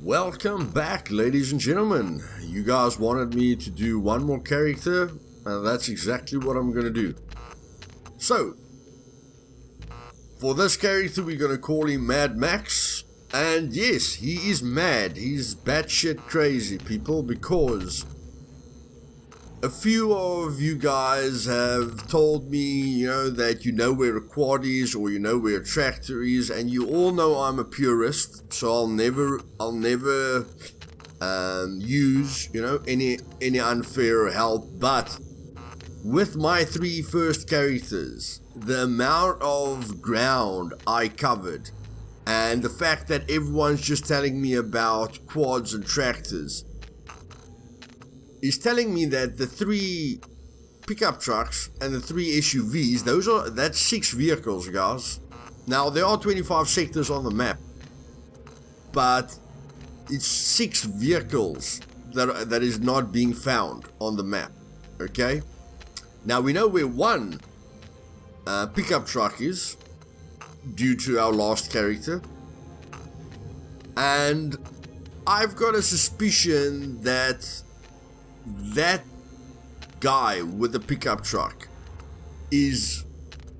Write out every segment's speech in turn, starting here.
Welcome back, ladies and gentlemen. You guys wanted me to do one more character, and that's exactly what I'm going to do. So, for this character, we're going to call him Mad Max. And yes, he is mad. He's batshit crazy, people, because a few of you guys have told me, that you know where a quad is or you know where a tractor is, and you all know I'm a purist, so I'll never use, any unfair help. But with my three first characters, the amount of ground I covered, and the fact that everyone's just telling me about quads and tractors, is telling me that the 3 pickup trucks and the 3 SUVs, that's 6 vehicles, guys. Now, there are 25 sectors on the map, but it's 6 vehicles that is not being found on the map, okay? Now, we know where one pickup truck is, due to our last character, and I've got a suspicion that guy with the pickup truck is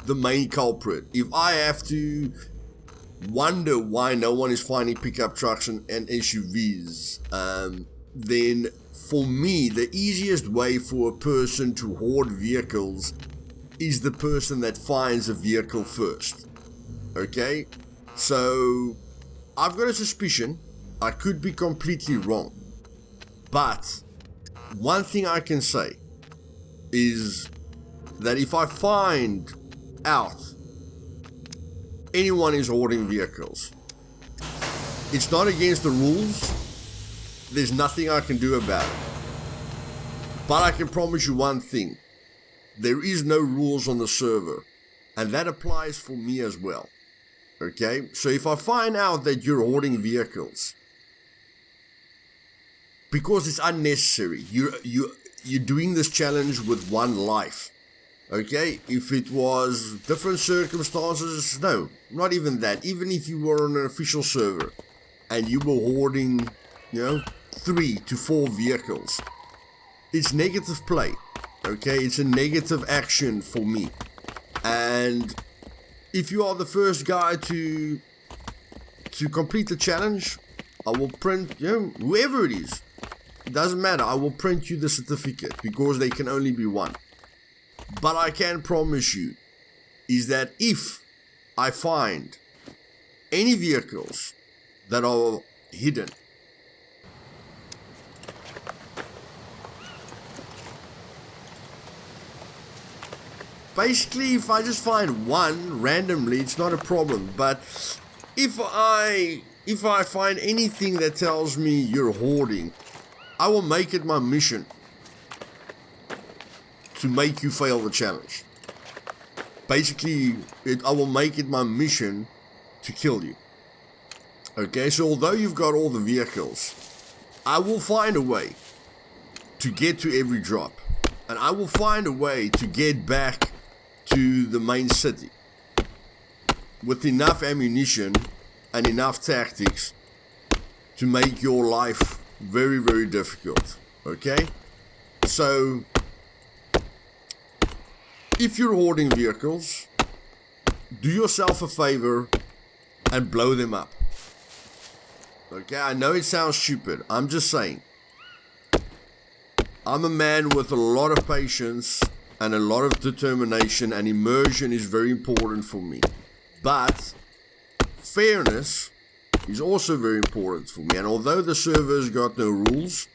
the main culprit. If I have to wonder why no one is finding pickup trucks and SUVs, then for me, the easiest way for a person to hoard vehicles is the person that finds a vehicle first. Okay? So, I've got a suspicion. I could be completely wrong. But one thing I can say is that if I find out anyone is hoarding vehicles, it's not against the rules. There's nothing I can do about it. But I can promise you one thing. There is no rules on the server. And that applies for me as well. Okay? So if I find out that you're hoarding vehicles, because it's unnecessary. You're doing this challenge with one life. Okay? If it was different circumstances, no, not even that. Even if you were on an official server and you were hoarding, 3 to 4 vehicles, it's negative play. Okay? It's a negative action for me. And if you are the first guy to complete the challenge, I will print, whoever it is. It doesn't matter, I will print you the certificate because they can only be one. But I can promise you is that if I find any vehicles that are hidden, basically if I just find one randomly, it's not a problem. But if I find anything that tells me you're hoarding, I will make it my mission to make you fail the challenge. Basically, I will make it my mission to kill you. Okay, so although you've got all the vehicles, I will find a way to get to every drop. And I will find a way to get back to the main city with enough ammunition and enough tactics to make your life very, very difficult. Okay? So, if you're hoarding vehicles, do yourself a favor and blow them up. Okay? I know it sounds stupid. I'm just saying. I'm a man with a lot of patience and a lot of determination, and immersion is very important for me. But fairness is also very important for me. And although the server's got no rules,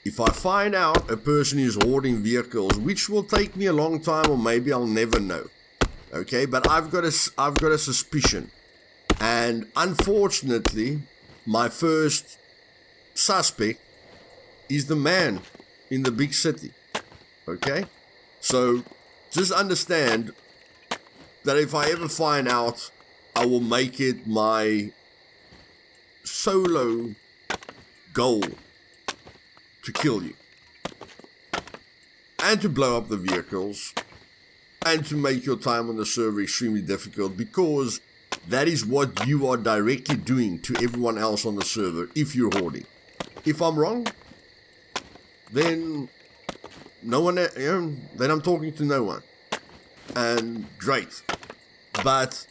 if I find out a person is hoarding vehicles, which will take me a long time or maybe I'll never know. Okay, but I've got a suspicion. And unfortunately, my first suspect is the man in the big city. Okay? So just understand that if I ever find out, I will make it my solo goal to kill you. And to blow up the vehicles. And to make your time on the server extremely difficult, because that is what you are directly doing to everyone else on the server if you're hoarding. If I'm wrong, then no one, then I'm talking to no one. And great. But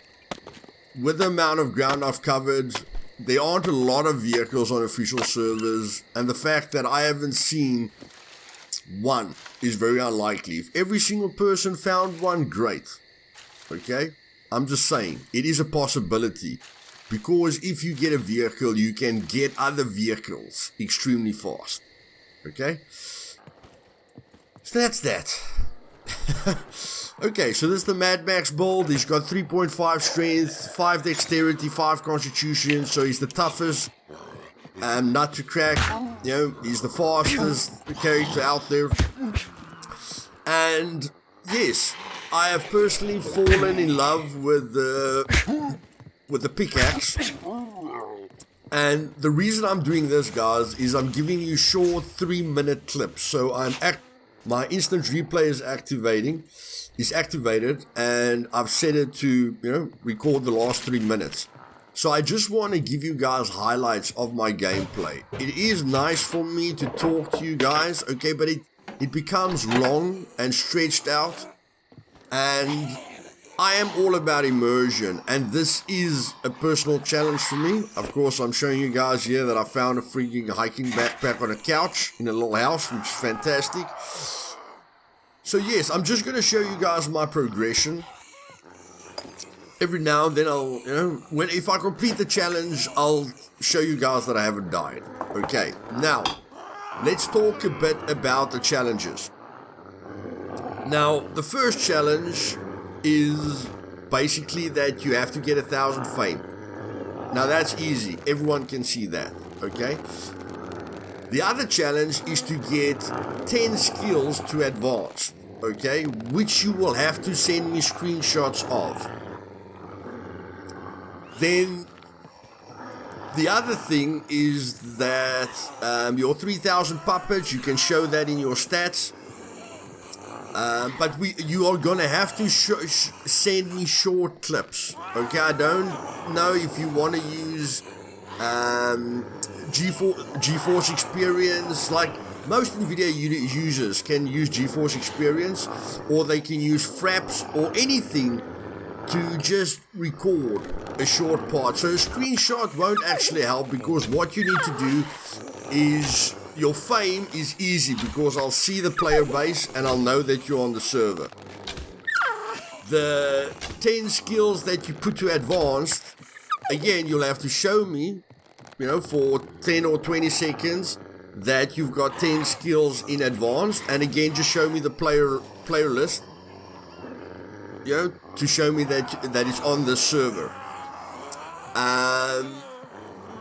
with the amount of ground I've covered, there aren't a lot of vehicles on official servers, and the fact that I haven't seen one is very unlikely. If every single person found one, great. Okay? I'm just saying, it is a possibility. Because if you get a vehicle, you can get other vehicles extremely fast. Okay? So that's that. Okay, so this is the Mad Max build. He's got 3.5 strength, 5 dexterity, 5 constitution, so he's the toughest nut to crack. You know, he's the fastest character out there. And yes, I have personally fallen in love with the pickaxe. And the reason I'm doing this, guys, is I'm giving you short 3-minute clips. So my instant replay is activated, and I've set it to, record the last 3 minutes. So I just want to give you guys highlights of my gameplay. It is nice for me to talk to you guys, okay, but it becomes long and stretched out, and I am all about immersion, and this is a personal challenge for me. Of course, I'm showing you guys here that I found a freaking hiking backpack on a couch in a little house, which is fantastic. So yes, I'm just going to show you guys my progression. Every now and then I'll, if I complete the challenge, I'll show you guys that I haven't died. Okay, now, let's talk a bit about the challenges. Now, the first challenge is basically that you have to get 1,000 fame. Now, that's easy. Everyone can see that, okay? The other challenge is to get 10 skills to advanced, okay? Which you will have to send me screenshots of. Then the other thing is that your 3,000 puppets, you can show that in your stats. But you are gonna have to send me short clips. Okay, I don't know if you want to use GeForce Experience. Like most NVIDIA users can use GeForce Experience, or they can use Fraps or anything to just record a short part. So a screenshot won't actually help, because what you need to do is, your fame is easy because I'll see the player base and I'll know that you're on the server. The 10 skills that you put to advanced, again, you'll have to show me, for 10 or 20 seconds that you've got 10 skills in advanced, and again, just show me the player list, to show me that it's on the server.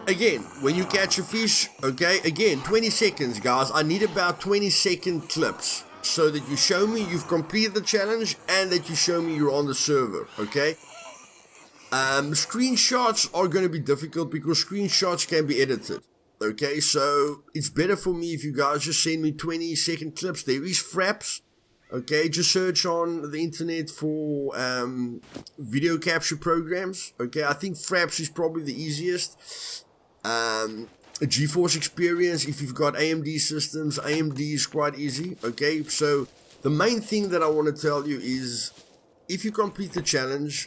Again, when you catch a fish, okay, again, 20 seconds, guys. I need about 20-second clips so that you show me you've completed the challenge and that you show me you're on the server, okay? Screenshots are going to be difficult because screenshots can be edited, okay? So it's better for me if you guys just send me 20-second clips. There is Fraps, okay? Just search on the internet for video capture programs, okay? I think Fraps is probably the easiest. GeForce Experience, if you've got AMD systems, AMD is quite easy, okay? So the main thing that I want to tell you is, if you complete the challenge,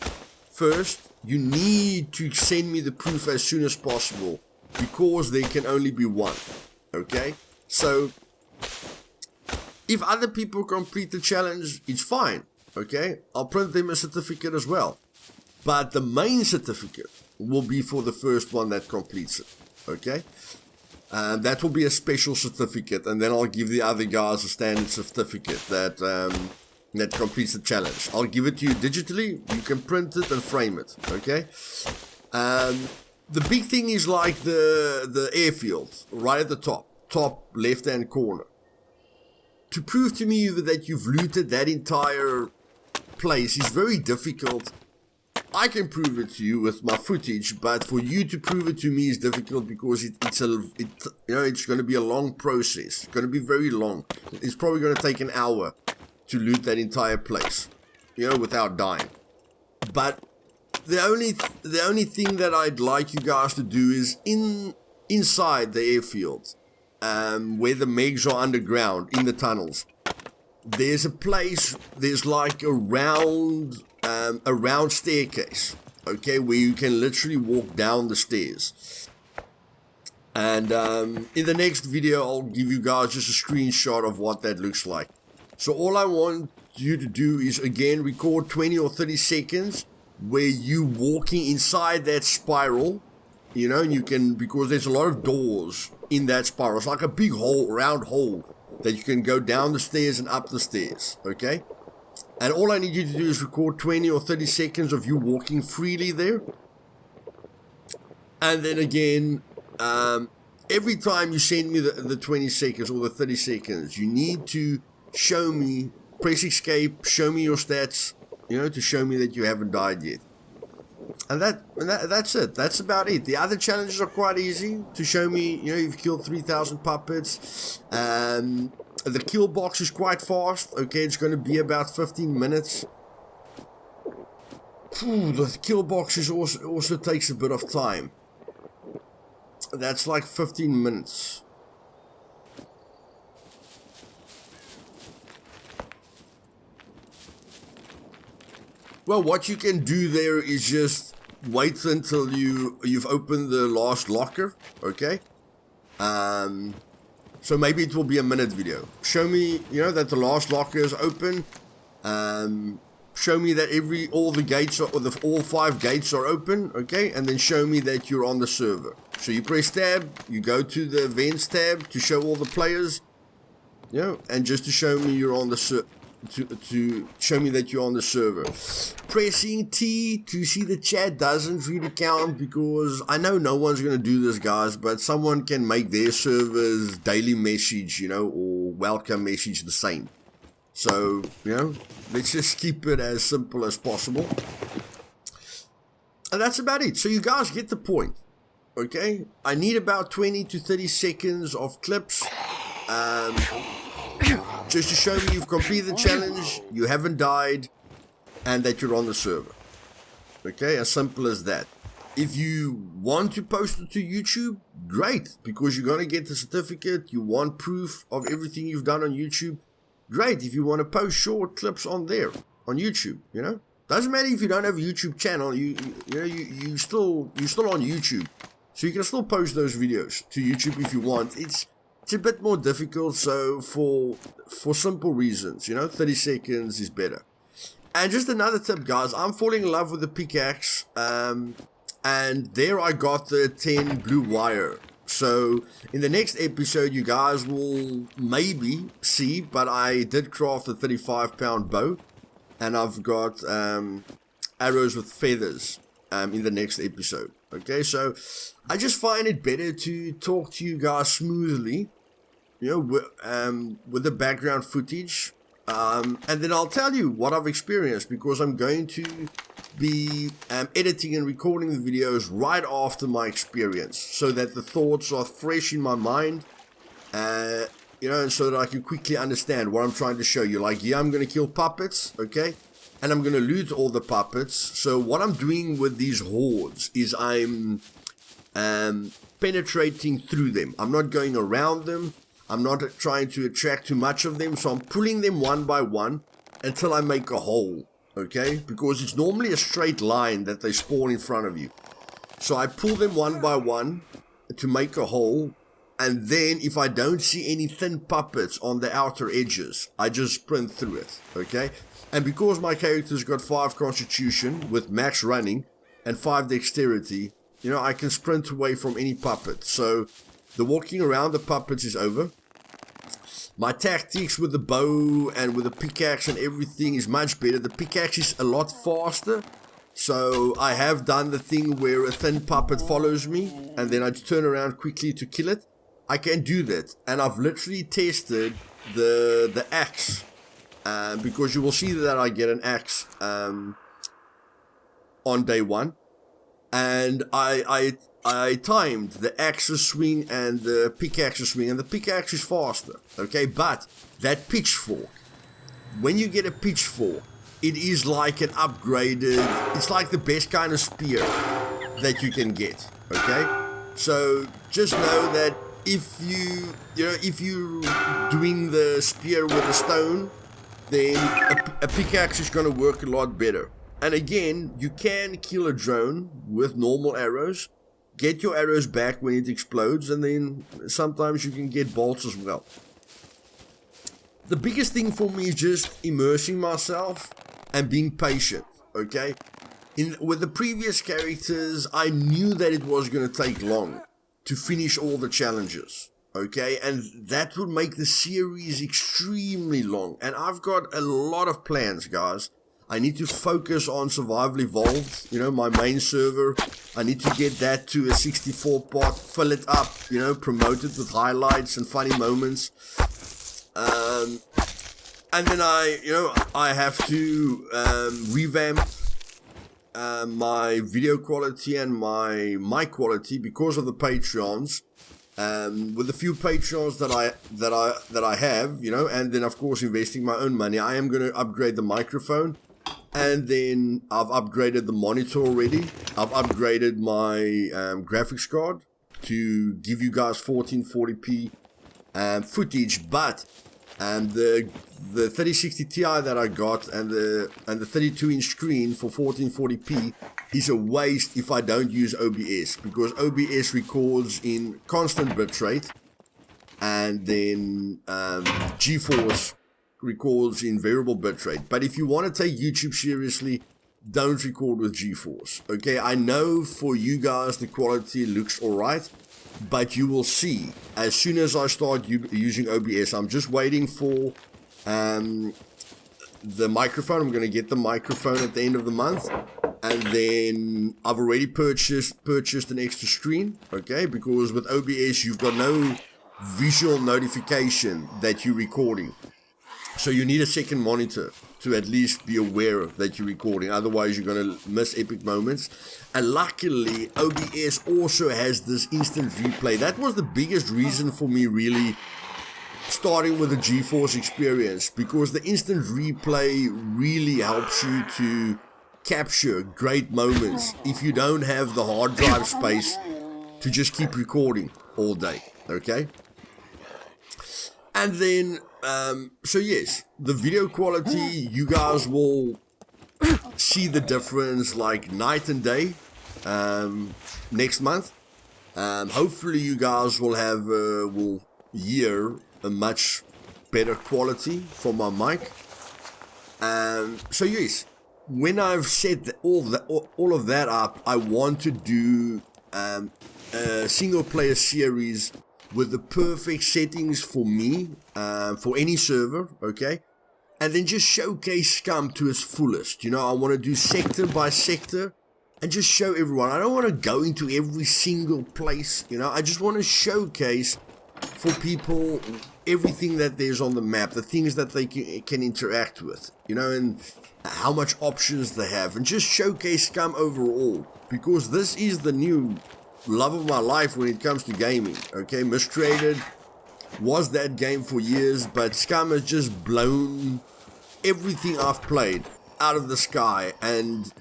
first, you need to send me the proof as soon as possible, because there can only be one, okay? So if other people complete the challenge, it's fine, okay? I'll print them a certificate as well. But the main certificate will be for the first one that completes it, okay? That will be a special certificate, and then I'll give the other guys a standard certificate that completes the challenge. I'll give it to you digitally. You can print it and frame it, okay? The big thing is like the airfield, right at the top left-hand corner. To prove to me that you've looted that entire place is very difficult. I can prove it to you with my footage, but for you to prove it to me is difficult, because it's going to be a long process. It's going to be very long. It's probably going to take an hour to loot that entire place, without dying. But the only thing that I'd like you guys to do is inside the airfield, where the megs are underground in the tunnels. There's a place. There's like a round staircase. Okay, where you can literally walk down the stairs. And in the next video, I'll give you guys just a screenshot of what that looks like. So all I want you to do is, again, record 20 or 30 seconds where you walking inside that spiral, you know, and you can, because there's a lot of doors in that spiral. It's like a big hole, round hole, that you can go down the stairs and up the stairs, okay? And all I need you to do is record 20 or 30 seconds of you walking freely there. And then again, every time you send me the 20 seconds or the 30 seconds, you need to show me, press escape, show me your stats, you know, to show me that you haven't died yet. And that's it. That's about it. The other challenges are quite easy to show me, you know, you've killed 3,000 puppets. The kill box is quite fast. Okay, it's going to be about 15 minutes. The kill box is also takes a bit of time. That's like 15 minutes. Well, what you can do there is just wait until you've opened the last locker, okay? So maybe it will be a minute video. Show me, you know, that the last locker is open. Show me that all the gates are, or all 5 gates are open, okay? And then show me that you're on the server. So you press tab, you go to the events tab to show all the players, you know, and just to show me you're on the server. To show me that you're on the server. Pressing T to see the chat doesn't really count, because I know no one's going to do this, guys, but someone can make their server's daily message, you know, or welcome message the same. So, you know, let's just keep it as simple as possible. And that's about it. So you guys get the point, okay? I need about 20 to 30 seconds of clips. Just to show me you've completed the challenge, you haven't died, and that you're on the server. Okay, as simple as that. If you want to post it to YouTube, great, because you're going to get the certificate. You want proof of everything you've done on YouTube, great. If you want to post short clips on there, on YouTube, you know, doesn't matter if you don't have a YouTube channel. You still on YouTube, so you can still post those videos to YouTube if you want. It's a bit more difficult, so for simple reasons, you know, 30 seconds is better. And just another tip, guys, I'm falling in love with the pickaxe, and there I got the 10 blue wire. So in the next episode, you guys will maybe see, but I did craft a 35-pound bow, and I've got arrows with feathers in the next episode. Okay, so I just find it better to talk to you guys smoothly, you know, with the background footage, and then I'll tell you what I've experienced, because I'm going to be editing and recording the videos right after my experience, so that the thoughts are fresh in my mind, you know, and so that I can quickly understand what I'm trying to show you. Like, yeah, I'm going to kill puppets, okay, and I'm going to loot all the puppets. So what I'm doing with these hordes is I'm penetrating through them. I'm not going around them. I'm not trying to attract too much of them, so I'm pulling them one by one until I make a hole, okay? Because it's normally a straight line that they spawn in front of you. So I pull them one by one to make a hole, and then if I don't see any thin puppets on the outer edges, I just sprint through it, okay? And because my character's got 5 constitution with max running and 5 dexterity, you know, I can sprint away from any puppet. So the walking around the puppets is over. My tactics with the bow and with the pickaxe and everything is much better. The pickaxe is a lot faster. So I have done the thing where a thin puppet follows me and then I turn around quickly to kill it. I can do that. And I've literally tested the axe. Because you will see that I get an axe on day 1. And I timed the axis swing and the pickaxe swing, and the pickaxe is faster, okay? But that pitchfork, when you get a pitchfork, it is like an upgraded, it's like the best kind of spear that you can get, okay? So just know that if you're doing the spear with a stone, then a pickaxe is going to work a lot better. And again, you can kill a drone with normal arrows, get your arrows back when it explodes, and then sometimes you can get bolts as well. The biggest thing for me is just immersing myself and being patient, okay? With the previous characters, I knew that it was going to take long to finish all the challenges, okay? And that would make the series extremely long. And I've got a lot of plans, guys. I need to focus on Survival Evolved, my main server. I need to get that to a 64 pot, fill it up, promote it with highlights and funny moments. And then I have to revamp my video quality and my mic quality because of the Patreons. With the few Patreons that I have, and then of course investing my own money, I am going to upgrade the microphone, and then I've upgraded the monitor already. I've upgraded my graphics card to give you guys 1440p footage, but the 3060 Ti that I got and the 32-inch screen for 1440p is a waste if I don't use OBS, because OBS records in constant bitrate, and then GeForce records in variable bitrate. But if you want to take YouTube seriously, don't record with GeForce. Okay, I know for you guys the quality looks alright, but you will see as soon as I start using OBS. I'm just waiting for the microphone. I'm going to get the microphone at the end of the month, and then I've already purchased an extra screen, okay, because with OBS you've got no visual notification that you're recording, so you need a second monitor to at least be aware that you're recording. Otherwise you're going to miss epic moments. And luckily OBS also has this instant replay. That was the biggest reason for me really starting with the GeForce experience, because the instant replay really helps you to capture great moments if you don't have the hard drive space to just keep recording all day, okay? And then so yes, the video quality, you guys will see the difference like night and day next month. Hopefully you guys will have will hear a much better quality from my mic. So yes, when I've set all of that up, I want to do a single player series with the perfect settings for me, for any server, okay? And then just showcase Scum to its fullest. I want to do sector by sector and just show everyone. I don't want to go into every single place, I just want to showcase for people everything that there's on the map, the things that they can interact with, and how much options they have, and just showcase Scum overall, because this is the new love of my life when it comes to gaming, okay? Mistraded was that game for years, but Scum has just blown everything I've played out of the sky, and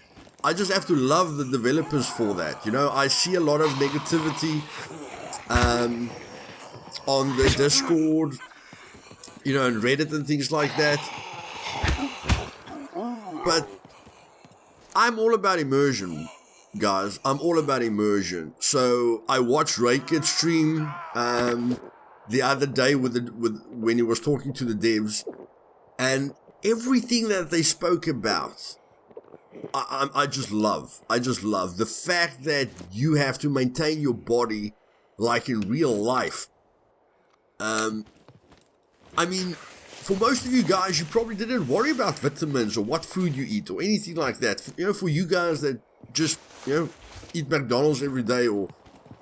I just have to love the developers for that. I see a lot of negativity on the Discord, and Reddit and things like that, but I'm all about immersion, guys. I'm all about immersion. So I watched Raykit stream the other day when he was talking to the devs, and everything that they spoke about, I just love. The fact that you have to maintain your body like in real life. I mean, for most of you guys, you probably didn't worry about vitamins or what food you eat or anything like that. For you guys that just, eat McDonald's every day or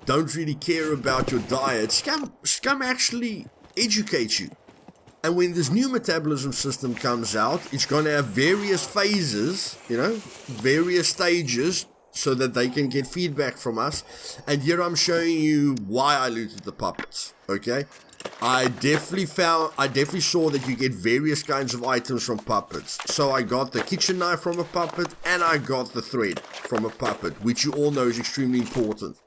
don't really care about your diet, Scum actually educates you. And when this new metabolism system comes out, it's going to have various phases, various stages, so that they can get feedback from us. And here I'm showing you why I looted the puppets, okay? I definitely saw that you get various kinds of items from puppets. So I got the kitchen knife from a puppet, and I got the thread from a puppet, which you all know is extremely important.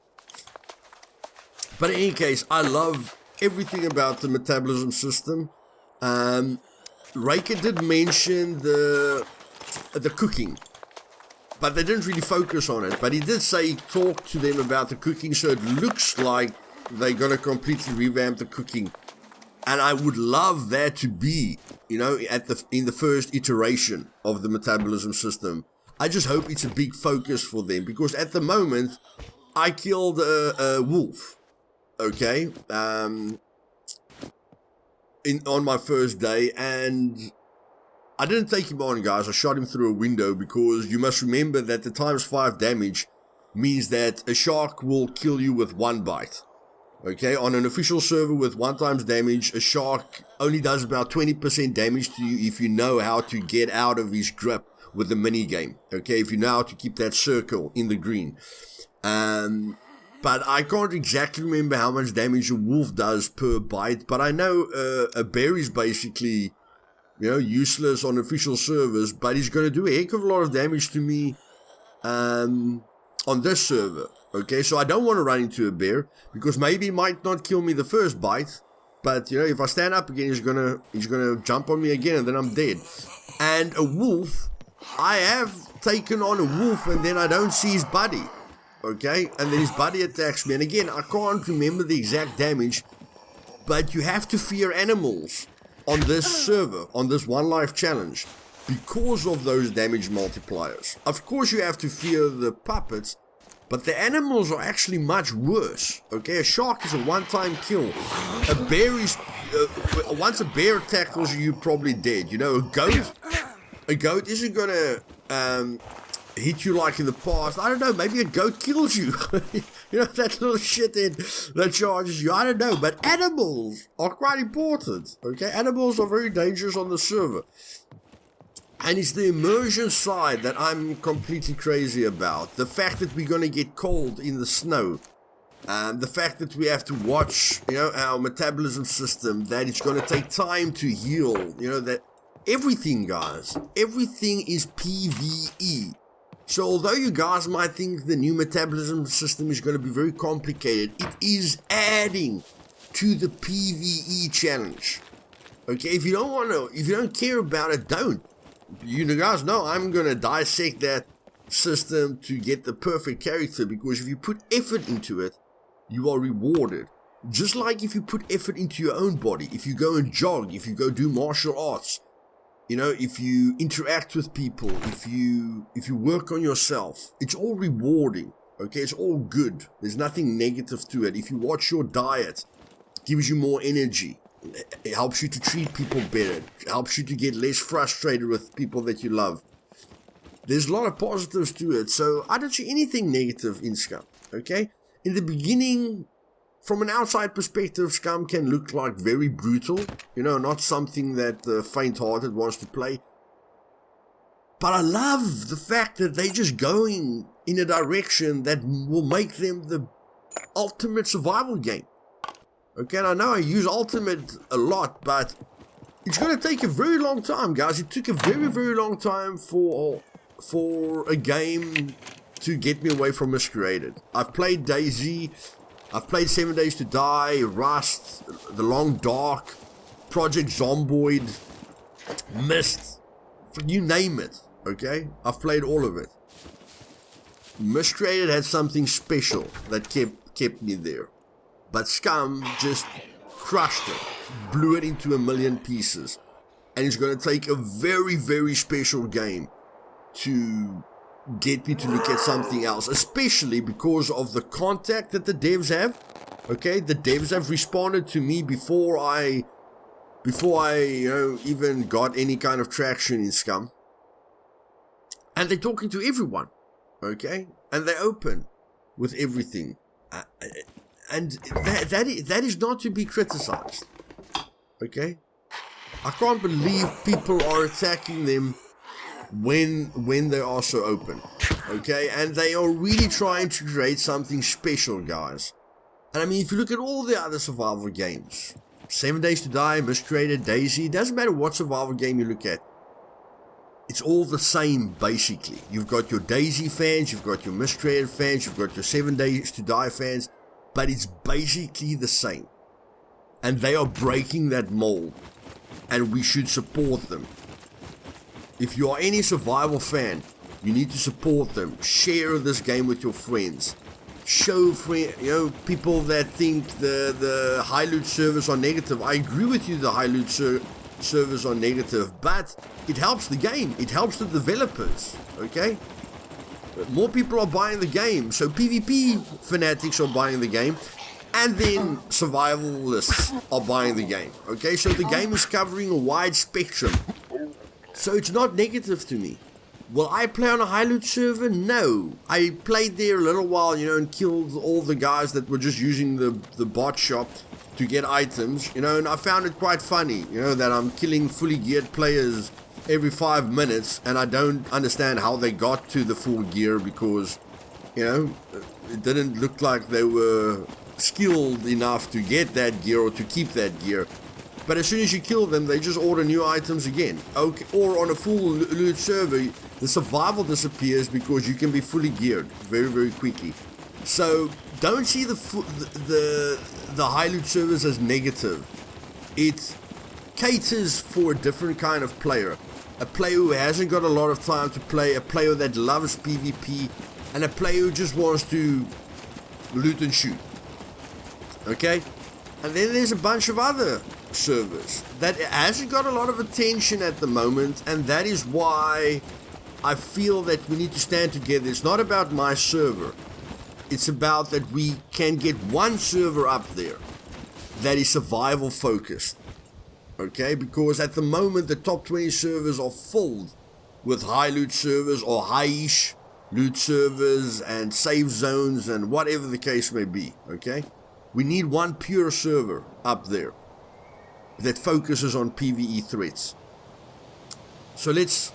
But in any case, I love everything about the metabolism system. Raker did mention the cooking, but they didn't really focus on it. But he did say he talked to them about the cooking, so it looks like they're going to completely revamp the cooking. And I would love that to be, in the first iteration of the metabolism system. I just hope it's a big focus for them, because at the moment, I killed a wolf, okay, on my first day, and I didn't take him on, guys. I shot him through a window, because you must remember that the ×5 damage means that a shark will kill you with 1 bite. Okay, on an official server with 1 times damage, a shark only does about 20% damage to you if you know how to get out of his grip with the minigame. Okay, if you know how to keep that circle in the green. But I can't exactly remember how much damage a wolf does per bite, but I know a bear is basically, useless on official servers, but he's going to do a heck of a lot of damage to me on this server. Okay, so I don't want to run into a bear, because maybe he might not kill me the first bite, but if I stand up again, he's gonna jump on me again, and then I'm dead. And a wolf, I have taken on a wolf, and then I don't see his buddy. Okay, and then his buddy attacks me, and again, I can't remember the exact damage, but you have to fear animals on this server, on this one life challenge, because of those damage multipliers. Of course, you have to fear the puppets, but the animals are actually much worse. Okay, a shark is a one-time kill. A bear is once a bear tackles you, you're probably dead. A goat isn't gonna hit you like in the past. I don't know. Maybe a goat kills you. That little shithead that charges you. I don't know. But animals are quite important. Okay, animals are very dangerous on the server. And it's the immersion side that I'm completely crazy about. The fact that we're going to get cold in the snow. The fact that we have to watch, our metabolism system, that it's going to take time to heal. That everything, guys, everything is PvE. So although you guys might think the new metabolism system is going to be very complicated, it is adding to the PvE challenge. Okay, if you don't care about it, don't. You guys know I'm going to dissect that system to get the perfect character, because if you put effort into it, you are rewarded. Just like if you put effort into your own body, if you go and jog, if you go do martial arts, if you interact with people, if you work on yourself, it's all rewarding. Okay, it's all good. There's nothing negative to it. If you watch your diet, it gives you more energy. It helps you to treat people better. It helps you to get less frustrated with people that you love. There's a lot of positives to it, so I don't see anything negative in Scum, okay? In the beginning, from an outside perspective, Scum can look like very brutal, not something that the faint-hearted wants to play. But I love the fact that they're just going in a direction that will make them the ultimate survival game. Okay, and I know I use Ultimate a lot, but it's going to take a very long time, guys. It took a very, very long time for a game to get me away from Masqueraded. I've played DayZ, I've played 7 Days to Die, Rust, The Long Dark, Project Zomboid, Myst, you name it, okay? I've played all of it. Masqueraded had something special that kept me there. But Scum just crushed it, blew it into a million pieces. And it's going to take a very, very special game to get me to look at something else, especially because of the contact that the devs have. Okay, the devs have responded to me before I even got any kind of traction in Scum. And they're talking to everyone, okay? And they're open with everything. And that is not to be criticized, okay? I can't believe people are attacking them when they are so open, okay? And they are really trying to create something special, guys. And I mean, if you look at all the other survival games, 7 Days to Die, Mistreated, Daisy, doesn't matter what survival game you look at. It's all the same, basically. You've got your Daisy fans, you've got your Mistreated fans, you've got your 7 Days to Die fans, but it's basically the same. And they are breaking that mold, and we should support them. If you are any survival fan, you need to support them. Share this game with your friends. Show people that think the high loot servers are negative. I agree with you, the high loot servers are negative, but it helps the game. It helps the developers, okay? More people are buying the game, so PvP fanatics are buying the game, and then survivalists are buying the game, okay? So the game is covering a wide spectrum. So it's not negative to me. Will I play on a high loot server? No. I played there a little while, and killed all the guys that were just using the bot shop to get items, and I found it quite funny, that I'm killing fully geared players every 5 minutes, and I don't understand how they got to the full gear, because, it didn't look like they were skilled enough to get that gear or to keep that gear. But as soon as you kill them, they just order new items again. Okay, or on a full loot server, the survival disappears because you can be fully geared very, very quickly. So don't see the high loot servers as negative. It caters for a different kind of player. A player who hasn't got a lot of time to play, a player that loves PvP, and a player who just wants to loot and shoot. Okay? And then there's a bunch of other servers that hasn't got a lot of attention at the moment, and that is why I feel that we need to stand together. It's not about my server. It's about that we can get one server up there that is survival focused. Okay? Because at the moment the top 20 servers are filled with high loot servers or high-ish loot servers and save zones and whatever the case may be. Okay? We need one pure server up there that focuses on PvE threats. So let's,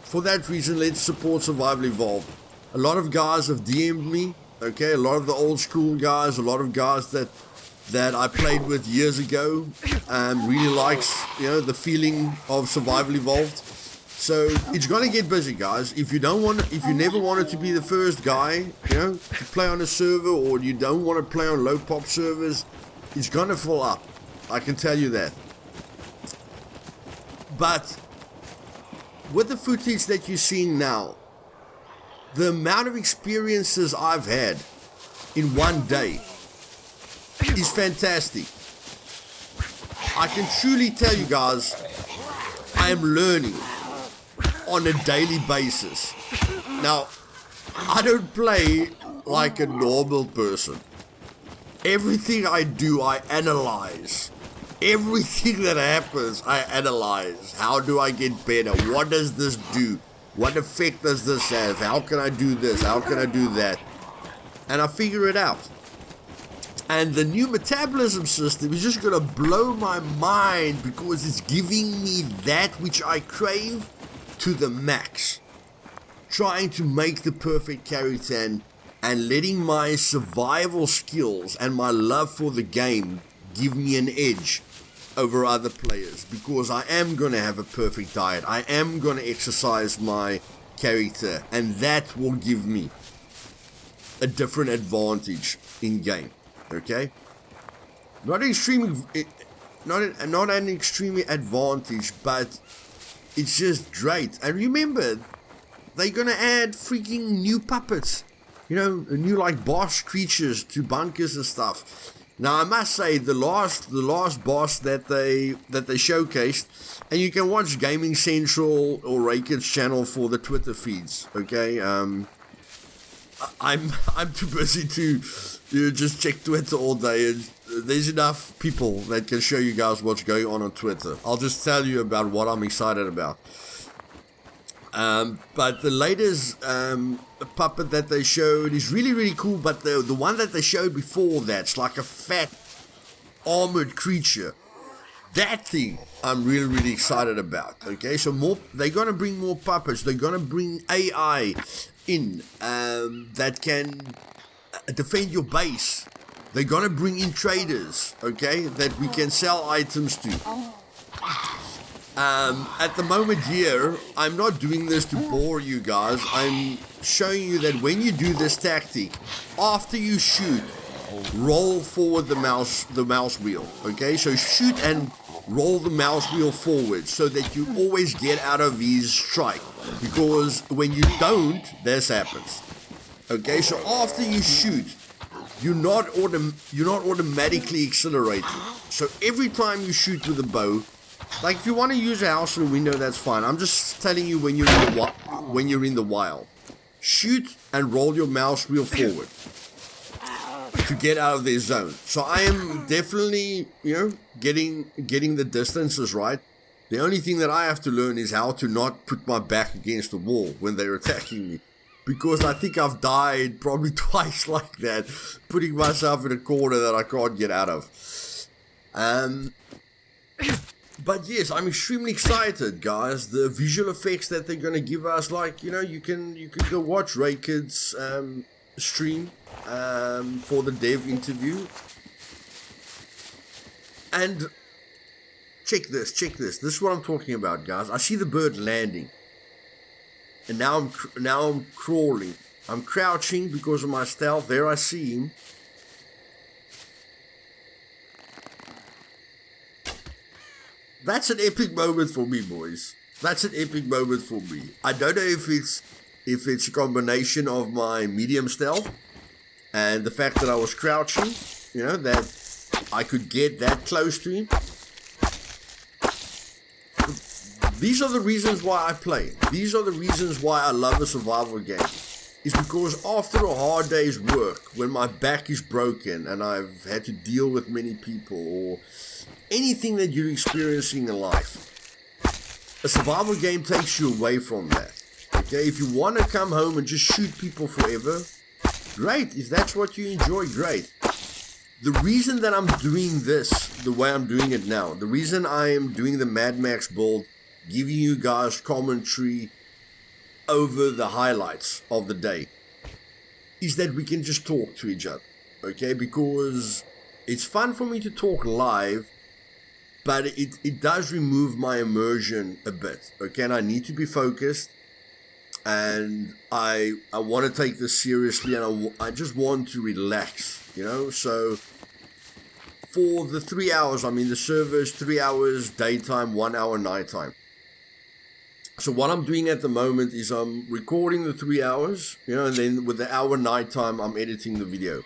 for that reason, let's support Survival Evolved. A lot of guys have DM'd me, okay, a lot of the old school guys, a lot of guys that I played with years ago, really likes, the feeling of Survival Evolved. So it's gonna get busy, guys. If you never wanted to be the first guy, to play on a server, or you don't want to play on low pop servers, it's gonna fill up. I can tell you that. But with the footage that you're seeing now, the amount of experiences I've had in one day is fantastic. I can truly tell you guys, I am learning on a daily basis. Now, I don't play like a normal person. Everything I do, I analyze. Everything that happens, I analyze. How do I get better? What does this do? What effect does this have? How can I do this? How can I do that? And I figure it out. And the new metabolism system is just going to blow my mind, because it's giving me that which I crave to the max. Trying to make the perfect character and letting my survival skills and my love for the game give me an edge over other players, because I am going to have a perfect diet. I am going to exercise my character, and that will give me a different advantage in game. Okay? Not an extreme advantage, but it's just great. And remember, they're going to add freaking new puppets. New like boss creatures to bunkers and stuff. Now I must say, the last boss that they showcased, and you can watch Gaming Central or Raked's channel for the Twitter feeds. Okay, I'm too busy to just check Twitter all day, and there's enough people that can show you guys what's going on Twitter. I'll just tell you about what I'm excited about. But the latest puppet that they showed is really, really cool. But the one that they showed before that's like a fat armored creature. That thing I'm really, really excited about. Okay, so they're gonna bring more puppets. They're gonna bring AI in that can defend your base. They're gonna bring in traders, okay, that we can sell items to. At the moment here, I'm not doing this to bore you guys. I'm showing you that when you do this tactic, after you shoot, roll forward the mouse wheel, okay? So shoot and roll the mouse wheel forward so that you always get out of his strike, because when you don't, this happens, okay? So after you shoot, you're not automatically accelerating. So every time you shoot with a bow, like if you want to use a house or a window, that's fine. I'm just telling you when you're in the wild, shoot and roll your mouse wheel forward to get out of their zone. So I am definitely, getting the distances right. The only thing that I have to learn is how to not put my back against the wall when they're attacking me, because I think I've died probably twice like that, putting myself in a corner that I can't get out of. But yes, I'm extremely excited, guys. The visual effects that they're going to give us, like, you can go watch Ray Kid's stream for the dev interview. And check this. This is what I'm talking about, guys. I see the bird landing. And now I'm crawling. I'm crouching because of my stealth. There I see him. That's an epic moment for me, boys. That's an epic moment for me. I don't know if it's a combination of my medium stealth and the fact that I was crouching, that I could get that close to him. These are the reasons why I play. These are the reasons why I love a survival game. It's because after a hard day's work, when my back is broken and I've had to deal with many people or anything that you're experiencing in life, a survival game takes you away from that. Okay, if you want to come home and just shoot people forever, great. If that's what you enjoy, great. The reason that I'm doing this the way I'm doing it now, the reason I am doing the Mad Max build, giving you guys commentary over the highlights of the day, is that we can just talk to each other. Okay, because it's fun for me to talk live, but it does remove my immersion a bit, okay? And I need to be focused, and I want to take this seriously, and I just want to relax, So for the 3 hours, the server is 3 hours daytime, 1 hour nighttime. So what I'm doing at the moment is I'm recording the 3 hours, and then with the hour nighttime, I'm editing the video.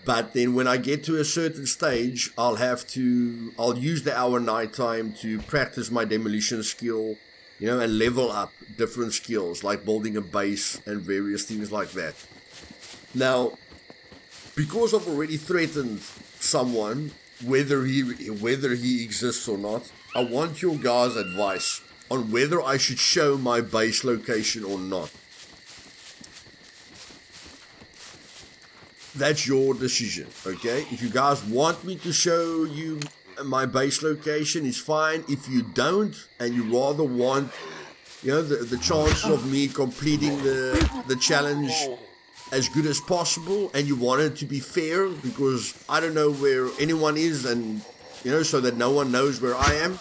But then when I get to a certain stage, I'll use the hour nighttime to practice my demolition skill, and level up different skills like building a base and various things like that. Now, because I've already threatened someone, whether he exists or not, I want your guys' advice on whether I should show my base location or not. That's your decision, okay? If you guys want me to show you my base location, it's fine. If you don't, and you rather want, the chances of me completing the challenge as good as possible, and you want it to be fair, because I don't know where anyone is, and, so that no one knows where I am,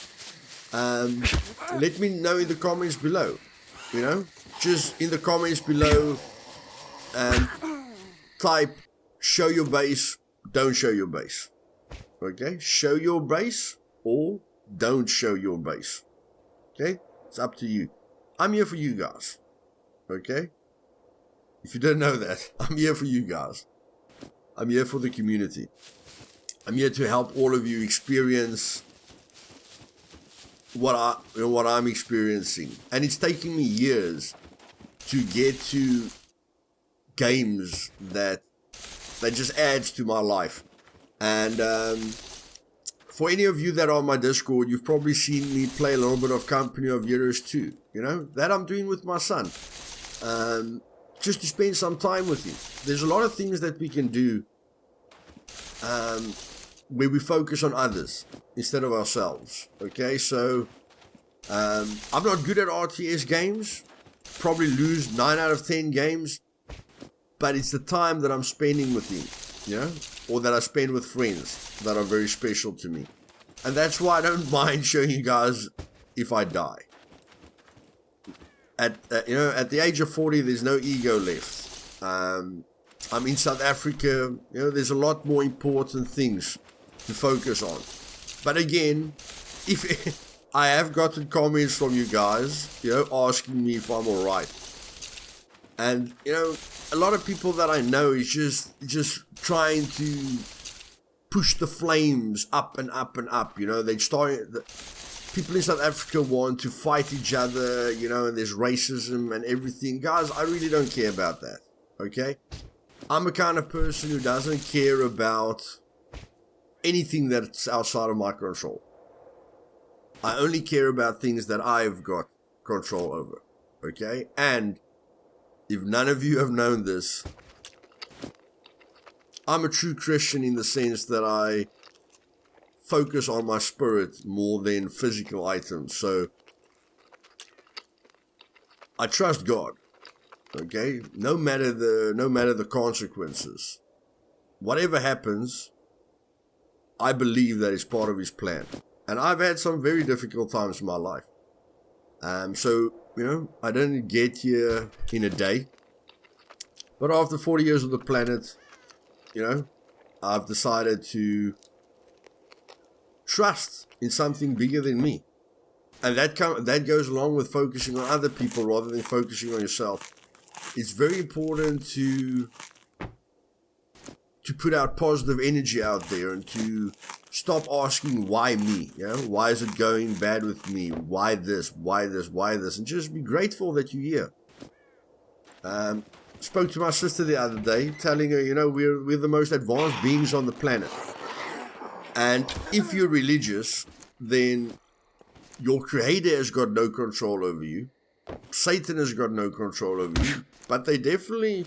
let me know in the comments below, Just in the comments below, type, show your base, don't show your base. Okay? Show your base or don't show your base. Okay? It's up to you. I'm here for you guys. Okay? If you don't know that, I'm here for you guys. I'm here for the community. I'm here to help all of you experience what I'm experiencing. And it's taking me years to get to games that just adds to my life. And for any of you that are on my Discord, you've probably seen me play a little bit of Company of Heroes 2. That I'm doing with my son. Just to spend some time with him. There's a lot of things that we can do where we focus on others instead of ourselves. Okay, so I'm not good at RTS games. Probably lose 9 out of 10 games. But it's the time that I'm spending with him, or that I spend with friends that are very special to me. And that's why I don't mind showing you guys if I die. At the age of 40, there's no ego left. I'm in South Africa. There's a lot more important things to focus on. But again, if I have gotten comments from you guys, asking me if I'm all right. And a lot of people that I know is just trying to push the flames up and up and up. They start. People in South Africa want to fight each other, and there's racism and everything. Guys, I really don't care about that, okay? I'm a kind of person who doesn't care about anything that's outside of my control. I only care about things that I've got control over, okay? And if none of you have known this, I'm a true Christian in the sense that I focus on my spirit more than physical items. So I trust God. Okay? No matter the consequences. Whatever happens, I believe that it's part of his plan. And I've had some very difficult times in my life. So, I didn't get here in a day. But after 40 years on the planet, I've decided to trust in something bigger than me. And that goes along with focusing on other people rather than focusing on yourself. It's very important to put out positive energy out there and to stop asking why me, why is it going bad with me, why this, and just be grateful that you're here. Spoke to my sister the other day, telling her, we're the most advanced beings on the planet. And if you're religious, then your creator has got no control over you. Satan has got no control over you. But they're definitely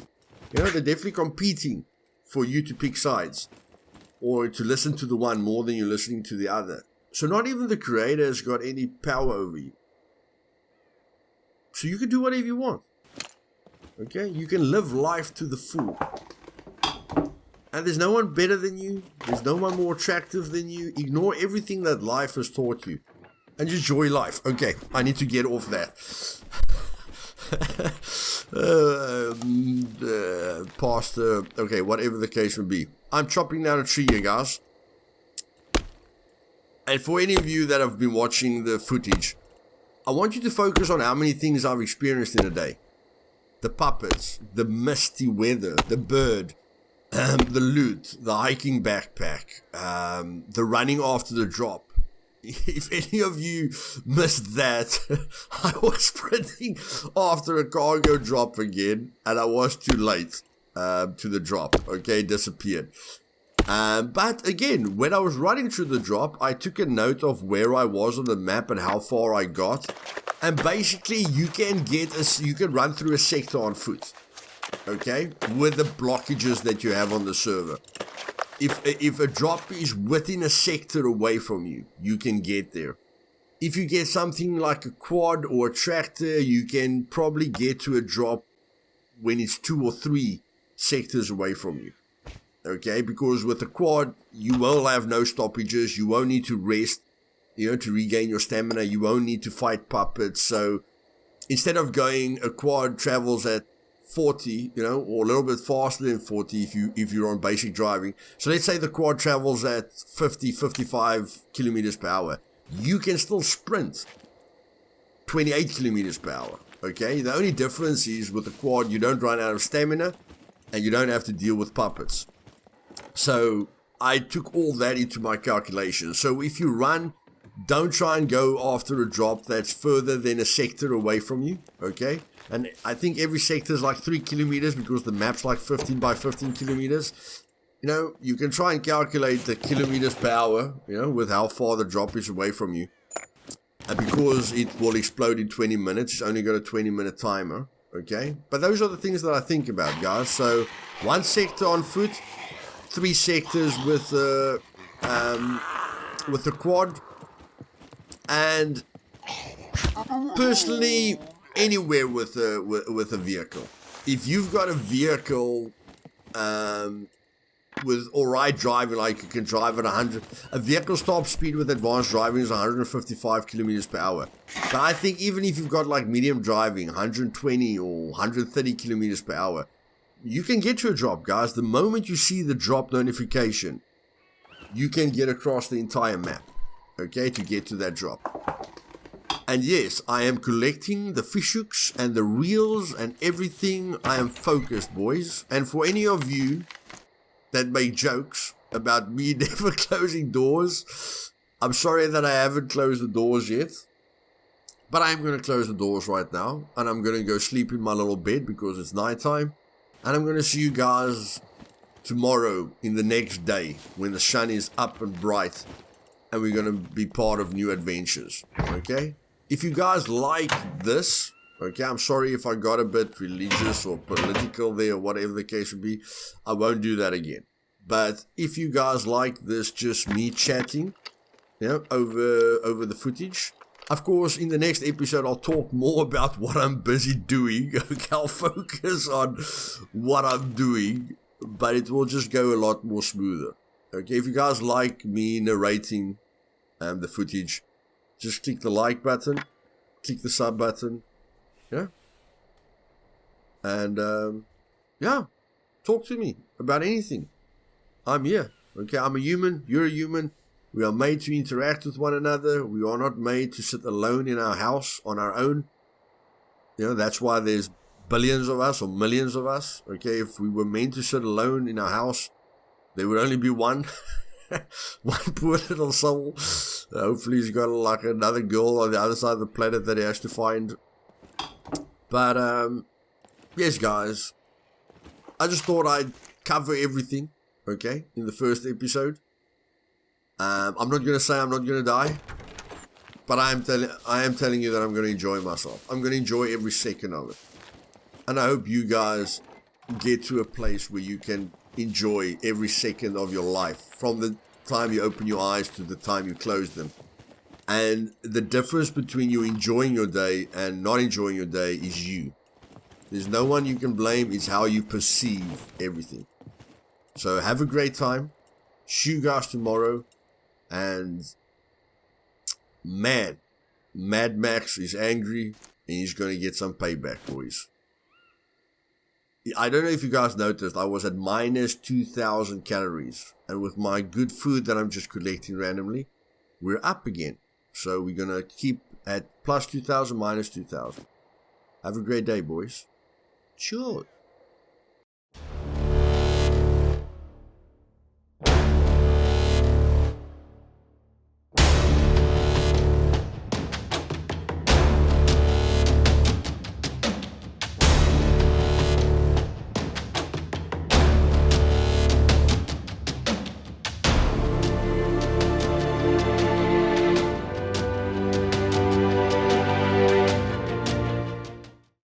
competing for you to pick sides or to listen to the one more than you're listening to the other. So not even the creator has got any power over you. So you can do whatever you want. Okay? You can live life to the full. And there's no one better than you. There's no one more attractive than you. Ignore everything that life has taught you. And just enjoy life. Okay, I need to get off that. Pastor, okay, whatever the case may be. I'm chopping down a tree here, guys. And for any of you that have been watching the footage, I want you to focus on how many things I've experienced in a day. The puppets, the misty weather, the bird, the loot, the hiking backpack, the running after the drop. If any of you missed that, I was sprinting after a cargo drop again, and I was too late to the drop. Okay, disappeared. But again, when I was running through the drop, I took a note of where I was on the map and how far I got. And basically, you can run through a sector on foot. Okay, with the blockages that you have on the server. If a drop is within a sector away from you, you can get there. If you get something like a quad or a tractor, you can probably get to a drop when it's 2 or 3 sectors away from you. Okay, because with a quad, you will have no stoppages. You won't need to rest, to regain your stamina. You won't need to fight puppets. So instead of going, a quad travels at 40, or a little bit faster than 40 if you're on basic driving. So let's say the quad travels at 55 kilometers per hour. You can still sprint 28 kilometers per hour. Okay, the only difference is with the quad, you don't run out of stamina and you don't have to deal with puppets. So I took all that into my calculation. So if you run, don't try and go after a drop that's further than a sector away from you. Okay. And I think every sector is like 3 kilometers because the map's like 15 by 15 kilometers. You can try and calculate the kilometers per hour, with how far the drop is away from you. And because it will explode in 20 minutes, it's only got a 20-minute timer. Okay. But those are the things that I think about, guys. So 1 sector on foot, 3 sectors with the quad. And personally, anywhere with a vehicle. If you've got a vehicle with alright driving, like you can drive at 100. A vehicle's top speed with advanced driving is 155 kilometers per hour. But I think even if you've got like medium driving, 120 or 130 kilometers per hour, you can get to a drop, guys. The moment you see the drop notification, you can get across the entire map, okay, to get to that drop. And yes, I am collecting the fish hooks and the reels and everything. I am focused, boys. And for any of you that make jokes about me never closing doors, I'm sorry that I haven't closed the doors yet. But I'm going to close the doors right now. And I'm going to go sleep in my little bed because it's nighttime. And I'm going to see you guys tomorrow in the next day when the sun is up and bright. And we're going to be part of new adventures. Okay? If you guys like this, okay, I'm sorry if I got a bit religious or political there or whatever the case would be. I won't do that again. But if you guys like this, just me chatting, you know, over the footage. Of course, in the next episode, I'll talk more about what I'm busy doing. Okay, I'll focus on what I'm doing, but it will just go a lot more smoother. Okay, if you guys like me narrating the footage, just click the like button, click the sub button, yeah, and yeah, talk to me about anything. I'm here, okay? I'm a human, you're a human. We are made to interact with one another. We are not made to sit alone in our house on our own. You know, that's why there's billions of us or millions of us, okay? If we were meant to sit alone in our house, there would only be one. One poor little soul. Hopefully he's got like another girl on the other side of the planet that he has to find. But yes, guys, I just thought I'd cover everything, okay, in the first episode. I'm not gonna say I'm not gonna die, but I am telling you that I'm gonna enjoy myself. I'm gonna enjoy every second of it, and I hope you guys get to a place where you can enjoy every second of your life, from the time you open your eyes to the time you close them. And the difference between you enjoying your day and not enjoying your day is you. There's no one you can blame. It's how you perceive everything. So have a great time. See you guys tomorrow. And man, Mad Max is angry and he's going to get some payback, boys. I don't know if you guys noticed, I was at minus 2,000 calories. And with my good food that I'm just collecting randomly, we're up again. So we're going to keep at plus 2,000, minus 2,000. Have a great day, boys. Cheers.